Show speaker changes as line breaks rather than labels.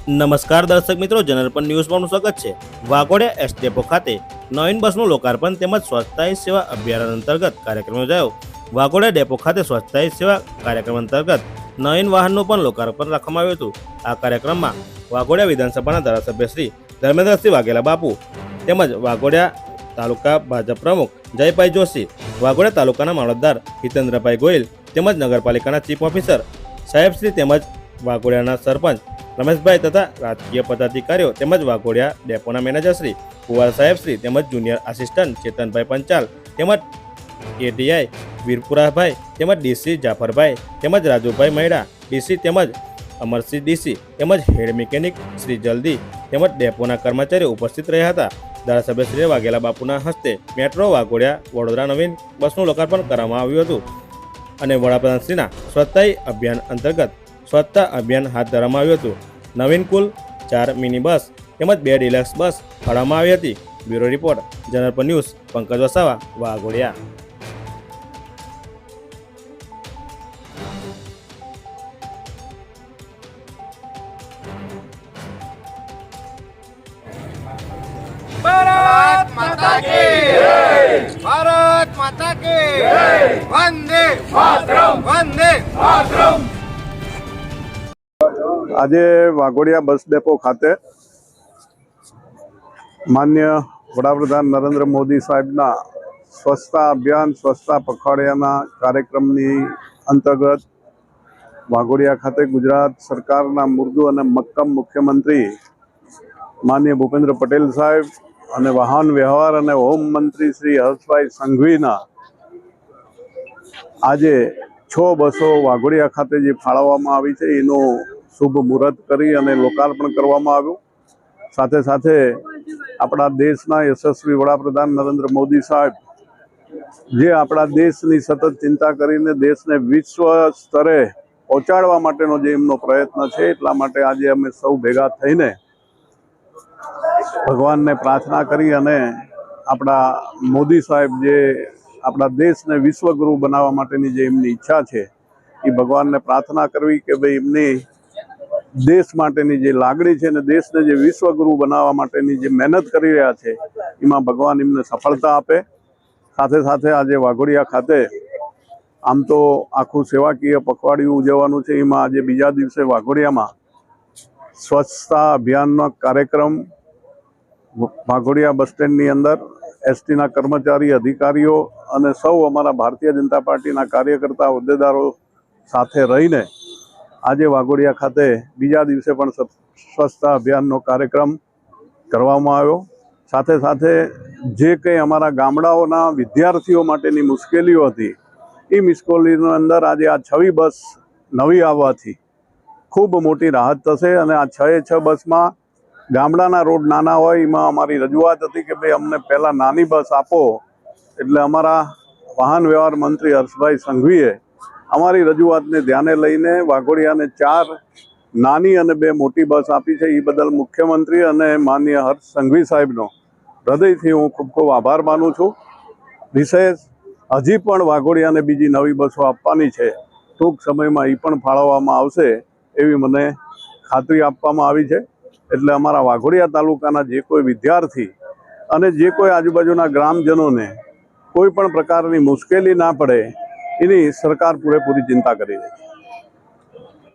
નમસ્કાર દર્શક મિત્રો, જનરપન ન્યૂઝમાં સ્વાગત છે। વાઘોડિયા એસ ડેપો ખાતે નવીન બસનું લોકાર્પણ તેમજ સ્વચ્છતા સેવા અભિયાન અંતર્ગત કાર્યક્રમ યોજાયો। વાઘોડિયા ડેપો ખાતે સ્વચ્છતા સેવા કાર્યક્રમ અંતર્ગત નવીન વાહનનું પણ લોકાર્પણ રાખવામાં આવ્યું હતું। આ કાર્યક્રમમાં વાઘોડિયા વિધાનસભાના ધારાસભ્ય શ્રી ધર્મેન્દ્રસિંહ વાઘેલા બાપુ તેમજ વાઘોડિયા તાલુકા ભાજપ પ્રમુખ જયભાઈ જોશી, વાઘોડિયા તાલુકાના મામલતદાર હિતેન્દ્રભાઈ ગોયલ તેમજ નગરપાલિકાના ચીફ ઓફિસર સાહેબશ્રી તેમજ વાઘોડિયાના સરપંચ રમેશભાઈ તથા રાજકીય પદાધિકારીઓ તેમજ વાઘોડિયા ડેપોના મેનેજરશ્રી કુંવર સાહેબશ્રી તેમજ જુનિયર આસિસ્ટન્ટ ચેતનભાઈ પંચાલ તેમજ એટીઆઈ વીરપુરાભાઈ તેમજ ડીસી જાફરભાઈ તેમજ રાજુભાઈ મૈડા ડીસી તેમજ અમરસિંહ ડીસી તેમજ હેડ મિકેનિક શ્રી જલ્દી તેમજ ડેપોના કર્મચારીઓ ઉપસ્થિત રહ્યા હતા। ધારાસભ્ય શ્રી વાઘેલા બાપુના હસ્તે મેટ્રો વાઘોડિયા વડોદરા નવીન બસનું લોકાર્પણ કરવામાં આવ્યું હતું અને વડાપ્રધાનશ્રીના સ્વચ્છતા અભિયાન અંતર્ગત સ્વચ્છતા અભિયાન હાથ ધરવામાં આવ્યું હતું। નવીન કુલ 4 મિની બસ તેમજ 2 ડિલક્સ બસ ફાળવવામાં આવી હતી। બ્યુરો રિપોર્ટ, જનરપન ન્યૂઝ, પંકજ વસાવા, વાઘોડિયા।
भारत माता की जय, भारत माता की जय, वंदे मातरम, वंदे मातरम।
આજે વાઘોડિયા બસ ડેપો ખાતે માન્ય વડાપ્રધાન નરેન્દ્ર મોદી સાહેબના સ્વચ્છતા અભિયાન સ્વચ્છતા પખવાડિયાના કાર્યક્રમની અંતર્ગત વાઘોડિયા ખાતે ગુજરાત સરકારના મૃદુ અને મક્કમ મુખ્યમંત્રી માન્ય ભૂપેન્દ્ર પટેલ સાહેબ અને વાહન વ્યવહાર અને હોમ મંત્રી શ્રી હર્ષભાઈ સંઘવીના આજે 6 બસો વાઘોડિયા ખાતે જે ફાળવવામાં આવી છે એનું શુભ મુહૂર્ત કરી અને લોકાર્પણ કરવામાં આવ્યું। સાથે સાથે આપણા દેશના યશસ્વી વડાપ્રધાન નરેન્દ્ર મોદી સાહેબ જે આપણા દેશની સતત ચિંતા કરીને દેશને વિશ્વ સ્તરે પહોંચાડવા માટેનો જે એમનો પ્રયત્ન છે, એટલા માટે આજે અમે સૌ ભેગા થઈને ભગવાનને પ્રાર્થના કરી અને આપણા મોદી સાહેબ જે આપણા દેશને વિશ્વગુરુ બનાવવા માટેની જે એમની ઈચ્છા છે એ ભગવાનને પ્રાર્થના કરવી કે ભાઈ એમની દેશ માટેની જે લાગણી છે ને દેશને જે વિશ્વગુરુ બનાવવા માટેની જે મહેનત કરી રહ્યા છે એમાં ભગવાન એમને સફળતા આપે। સાથે સાથે આજે વાઘોડિયા ખાતે આમ તો આખું સેવાકીય પખવાડિયું ઉજવવાનું છે, એમાં આજે બીજા દિવસે વાઘોડિયામાં સ્વચ્છતા અભિયાનનો કાર્યક્રમ વાઘોડિયા બસ સ્ટેન્ડની અંદર એસટીના કર્મચારી અધિકારીઓ અને સૌ અમારા ભારતીય જનતા પાર્ટીના કાર્યકર્તા હોદ્દેદારો સાથે રહીને આજે વાઘોડિયા ખાતે બીજા દિવસે પણ સ્વચ્છતા અભિયાનનો કાર્યક્રમ કરવામાં આવ્યો। સાથે સાથે જે કંઈ અમારા ગામડાઓના વિદ્યાર્થીઓ માટેની મુશ્કેલીઓ હતી એ મુશ્કેલીની અંદર આજે આ 6 બસ નવી આવવાથી ખૂબ મોટી રાહત થશે અને આ 6 બસમાં ગામડાના રોડ નાના હોય એમાં અમારી રજૂઆત હતી કે ભાઈ અમને પહેલાં નાની બસ આપો, એટલે અમારા વાહન વ્યવહાર મંત્રી હર્ષભાઈ સંઘવીએ અમારી રજૂઆતને ધ્યાને લઈને વાઘોડિયાને 4 નાની અને 2 મોટી બસ આપી છે। એ બદલ મુખ્યમંત્રી અને માનનીય હર્ષ સંઘવી સાહેબનો હૃદયથી હું ખૂબ ખૂબ આભાર માનું છું। વિશેષ હજી પણ વાઘોડિયાને બીજી નવી બસો આપવાની છે, ટૂંક સમયમાં એ પણ ફાળવવામાં આવશે એવી મને ખાતરી આપવામાં આવી છે। એટલે અમારા વાઘોડિયા તાલુકાના જે કોઈ વિદ્યાર્થી અને જે કોઈ આજુબાજુના ગ્રામજનોને કોઈ પણ પ્રકારની મુશ્કેલી ના પડે એની સરકાર પૂરેપૂરી ચિંતા કરી રહી છે।